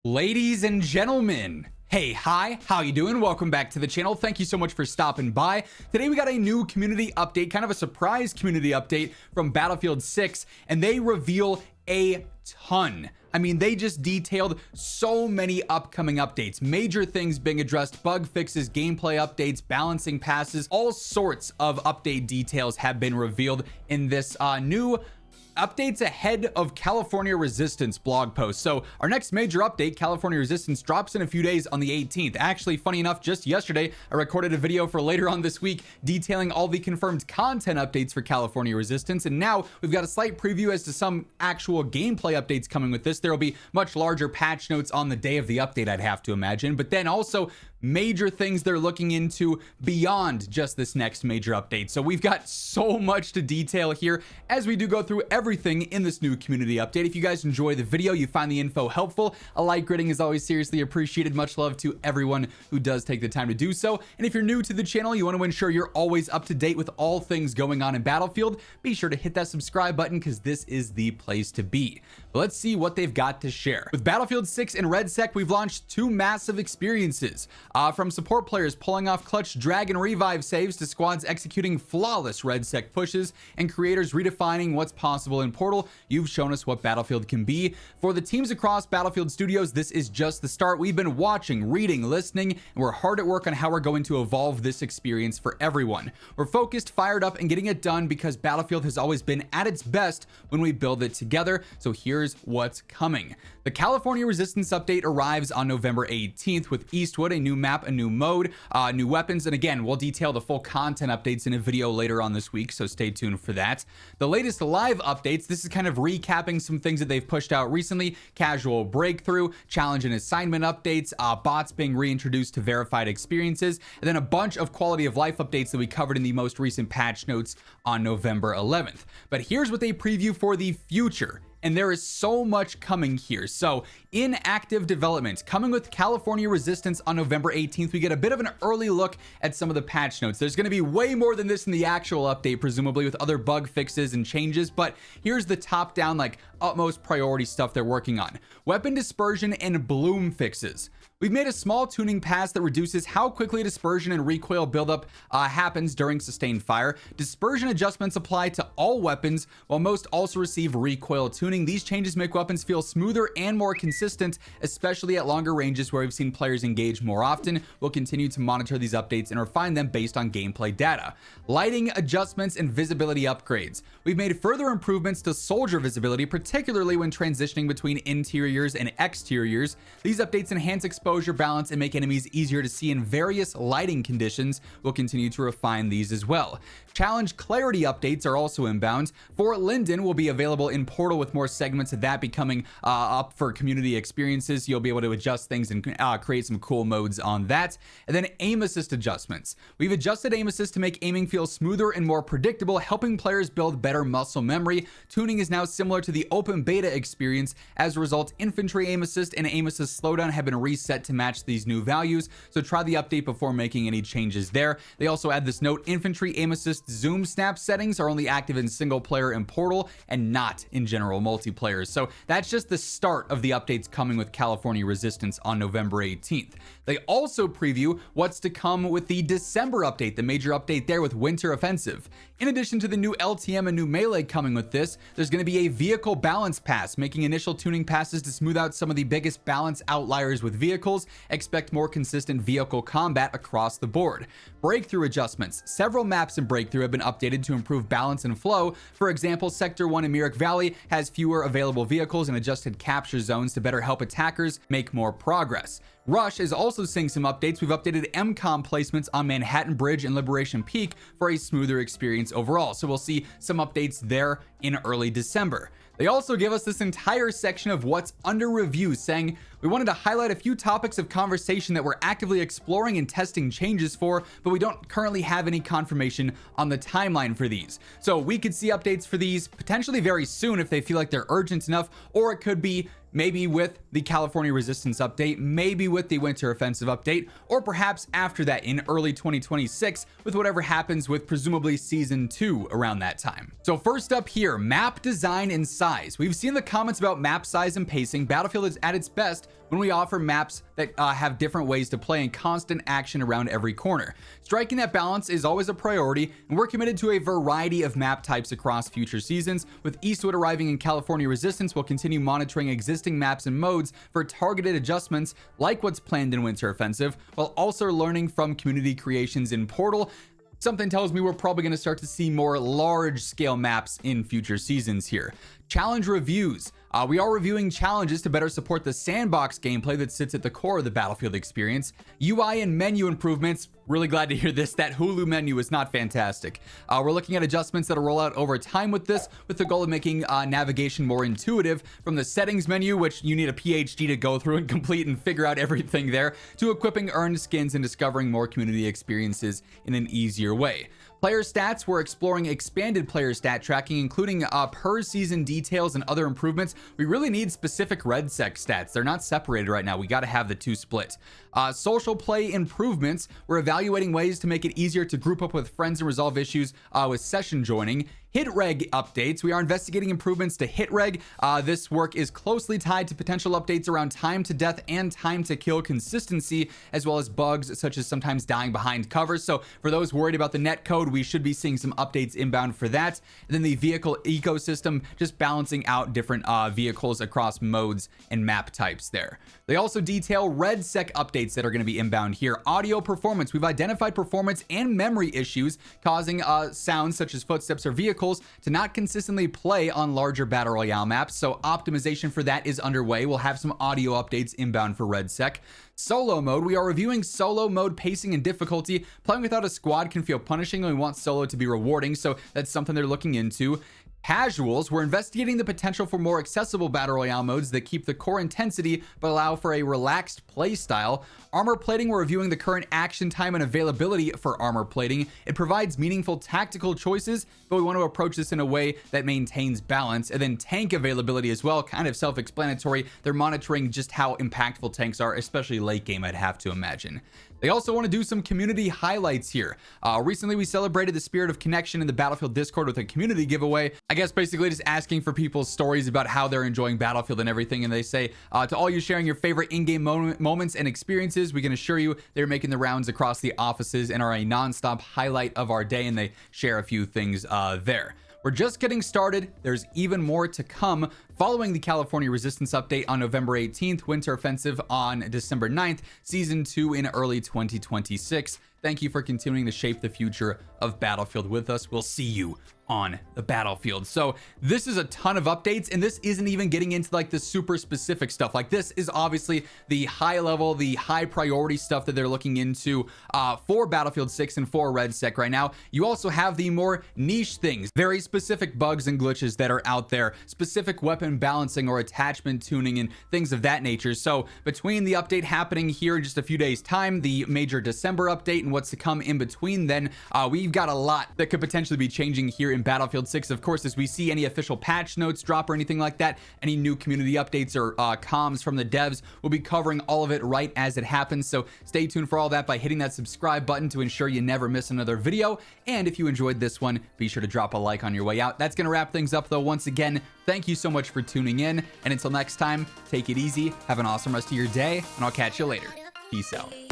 Ladies and gentlemen, hey, hi, how you doing? Welcome back to the channel. Thank you so much for stopping by. Today we got a new community update, kind of a surprise community update from Battlefield 6, and they reveal a ton. I mean, they just detailed so many upcoming updates, major things being addressed, bug fixes, gameplay updates, balancing passes, all sorts of update details have been revealed in this new updates ahead of California Resistance blog post. So our next major update, California Resistance, drops in a few days on the 18th. Actually, funny enough, just yesterday, I recorded a video for later on this week detailing all the confirmed content updates for California Resistance. And now we've got a slight preview as to some actual gameplay updates coming with this. There will be much larger patch notes on the day of the update, I'd have to imagine. But then also major things they're looking into beyond just this next major update. So we've got so much to detail here as we do go through everything in this new community update. If you guys enjoy the video, you find the info helpful, a like rating is always seriously appreciated. Much love to everyone who does take the time to do so. And if you're new to the channel, you want to ensure you're always up to date with all things going on in Battlefield, be sure to hit that subscribe button because this is the place to be. But let's see what they've got to share. With Battlefield 6 and REDSEC, we've launched two massive experiences. From support players pulling off clutch drag and revive saves to squads executing flawless REDSEC pushes and creators redefining what's possible in Portal, you've shown us what Battlefield can be. For the teams across Battlefield Studios, this is just the start. We've been watching, reading, listening, and we're hard at work on how we're going to evolve this experience for everyone. We're focused, fired up, and getting it done because Battlefield has always been at its best when we build it together. So here's what's coming. The California Resistance update arrives on November 18th with Eastwood, a new map, a new mode, new weapons, and again, we'll detail the full content updates in a video later on this week, so stay tuned for that. The latest live updates, this is kind of recapping some things that they've pushed out recently: casual breakthrough, challenge and assignment updates, bots being reintroduced to verified experiences, and then a bunch of quality of life updates that we covered in the most recent patch notes on November 11th. But here's what they preview for the future. And there is so much coming here. So in active development, coming with California Resistance on November 18th, we get a bit of an early look at some of the patch notes. There's going to be way more than this in the actual update, presumably with other bug fixes and changes, but here's the top down, like utmost priority stuff they're working on. Weapon dispersion and bloom fixes. We've made a small tuning pass that reduces how quickly dispersion and recoil buildup happens during sustained fire. Dispersion adjustments apply to all weapons, while most also receive recoil tuning. These changes make weapons feel smoother and more consistent, especially at longer ranges where we've seen players engage more often. We'll continue to monitor these updates and refine them based on gameplay data. Lighting adjustments and visibility upgrades. We've made further improvements to soldier visibility, particularly when transitioning between interiors and exteriors. These updates enhance exposure, balance, and make enemies easier to see in various lighting conditions. We'll continue to refine these as well. Challenge clarity updates are also inbound. For Linden will be available in Portal with more segments of that becoming up for community experiences. You'll be able to adjust things and create some cool modes on that. And then aim assist adjustments. We've adjusted aim assist to make aiming feel smoother and more predictable, helping players build better muscle memory. Tuning is now similar to the open beta experience. As a result, infantry aim assist and aim assist slowdown have been reset to match these new values, so try the update before making any changes there. They also add this note: infantry aim assist zoom snap settings are only active in single player and Portal and not in general multiplayer. So that's just the start of the updates coming with California Resistance on November 18th. They also preview what's to come with the December update, the major update there with Winter Offensive. In addition to the new LTM and new melee coming with this, there's going to be a vehicle balance pass, making initial tuning passes to smooth out some of the biggest balance outliers with vehicles. Expect more consistent vehicle combat across the board. Breakthrough adjustments. Several maps in Breakthrough have been updated to improve balance and flow. For example, Sector 1 in Myrick Valley has fewer available vehicles and adjusted capture zones to better help attackers make more progress. Rush is also seeing some updates. We've updated MCOM placements on Manhattan Bridge and Liberation Peak for a smoother experience overall. So we'll see some updates there in early December. They also give us this entire section of what's under review, saying we wanted to highlight a few topics of conversation that we're actively exploring and testing changes for, but we don't currently have any confirmation on the timeline for these. So we could see updates for these potentially very soon if they feel like they're urgent enough, or it could be maybe with the California Resistance update, maybe with the Winter Offensive update, or perhaps after that in early 2026 with whatever happens with presumably Season 2 around that time. So first up here, map design and size. We've seen the comments about map size and pacing. Battlefield is at its best when we offer maps that have different ways to play and constant action around every corner. Striking that balance is always a priority, and we're committed to a variety of map types across future seasons. With Eastwood arriving in California Resistance, we'll continue monitoring existing maps and modes for targeted adjustments like what's planned in Winter Offensive, while also learning from community creations in Portal. Something tells me we're probably going to start to see more large scale maps in future seasons here. Challenge reviews. We are reviewing challenges to better support the sandbox gameplay that sits at the core of the Battlefield experience. UI and menu improvements. Really glad to hear this. That Hulu menu is not fantastic. We're looking at adjustments that'll roll out over time with this, with the goal of making navigation more intuitive, from the settings menu, which you need a PhD to go through and complete and figure out everything there, to equipping earned skins and discovering more community experiences in an easier way. Player stats, we're exploring expanded player stat tracking, including per season details and other improvements. We really need specific REDSEC stats. They're not separated right now. We got to have the two split. Social play improvements, we're evaluating ways to make it easier to group up with friends and resolve issues with session joining. Hit reg updates, we are investigating improvements to hit reg. This work is closely tied to potential updates around time to death and time to kill consistency, as well as bugs such as sometimes dying behind covers. So for those worried about the net code, we should be seeing some updates inbound for that. And then the vehicle ecosystem, just balancing out different vehicles across modes and map types there. They also detail REDSEC updates that are going to be inbound here. Audio performance, we've identified performance and memory issues causing sounds such as footsteps or vehicles to not consistently play on larger Battle Royale maps, so optimization for that is underway. We'll have some audio updates inbound for REDSEC. Solo mode, we are reviewing solo mode pacing and difficulty. Playing without a squad can feel punishing, and we want solo to be rewarding, so that's something they're looking into. Casuals, we're investigating the potential for more accessible Battle Royale modes that keep the core intensity but allow for a relaxed play style. Armor plating, we're reviewing the current action time and availability for armor plating. It provides meaningful tactical choices, but we want to approach this in a way that maintains balance. And then tank availability as well, kind of self-explanatory. They're monitoring just how impactful tanks are, especially late game, I'd have to imagine. They also want to do some community highlights here. Recently, we celebrated the spirit of connection in the Battlefield Discord with a community giveaway. I guess basically just asking for people's stories about how they're enjoying Battlefield and everything. And they say, to all you sharing your favorite in-game moments and experiences, we can assure you they're making the rounds across the offices and are a non-stop highlight of our day. And they share a few things there. We're just getting started. There's even more to come. Following the California Resistance update on November 18th, Winter Offensive on December 9th, Season 2 in early 2026. Thank you for continuing to shape the future of Battlefield with us. We'll see you on the battlefield. So this is a ton of updates, and this isn't even getting into like the super specific stuff. Like, this is obviously the high level, the high priority stuff that they're looking into for Battlefield 6 and for REDSEC right now. You also have the more niche things, very specific bugs and glitches that are out there, specific weapon balancing or attachment tuning and things of that nature. So between the update happening here in just a few days time, the major December update, and what's to come in between then, we've got a lot that could potentially be changing here in Battlefield 6. Of course, as we see any official patch notes drop or anything like that, any new community updates or comms from the devs, we'll be covering all of it right as it happens. So stay tuned for all that by hitting that subscribe button to ensure you never miss another video. And if you enjoyed this one, be sure to drop a like on your way out. That's going to wrap things up though. Once again, thank you so much for tuning in. And until next time, take it easy, have an awesome rest of your day, and I'll catch you later. Peace out.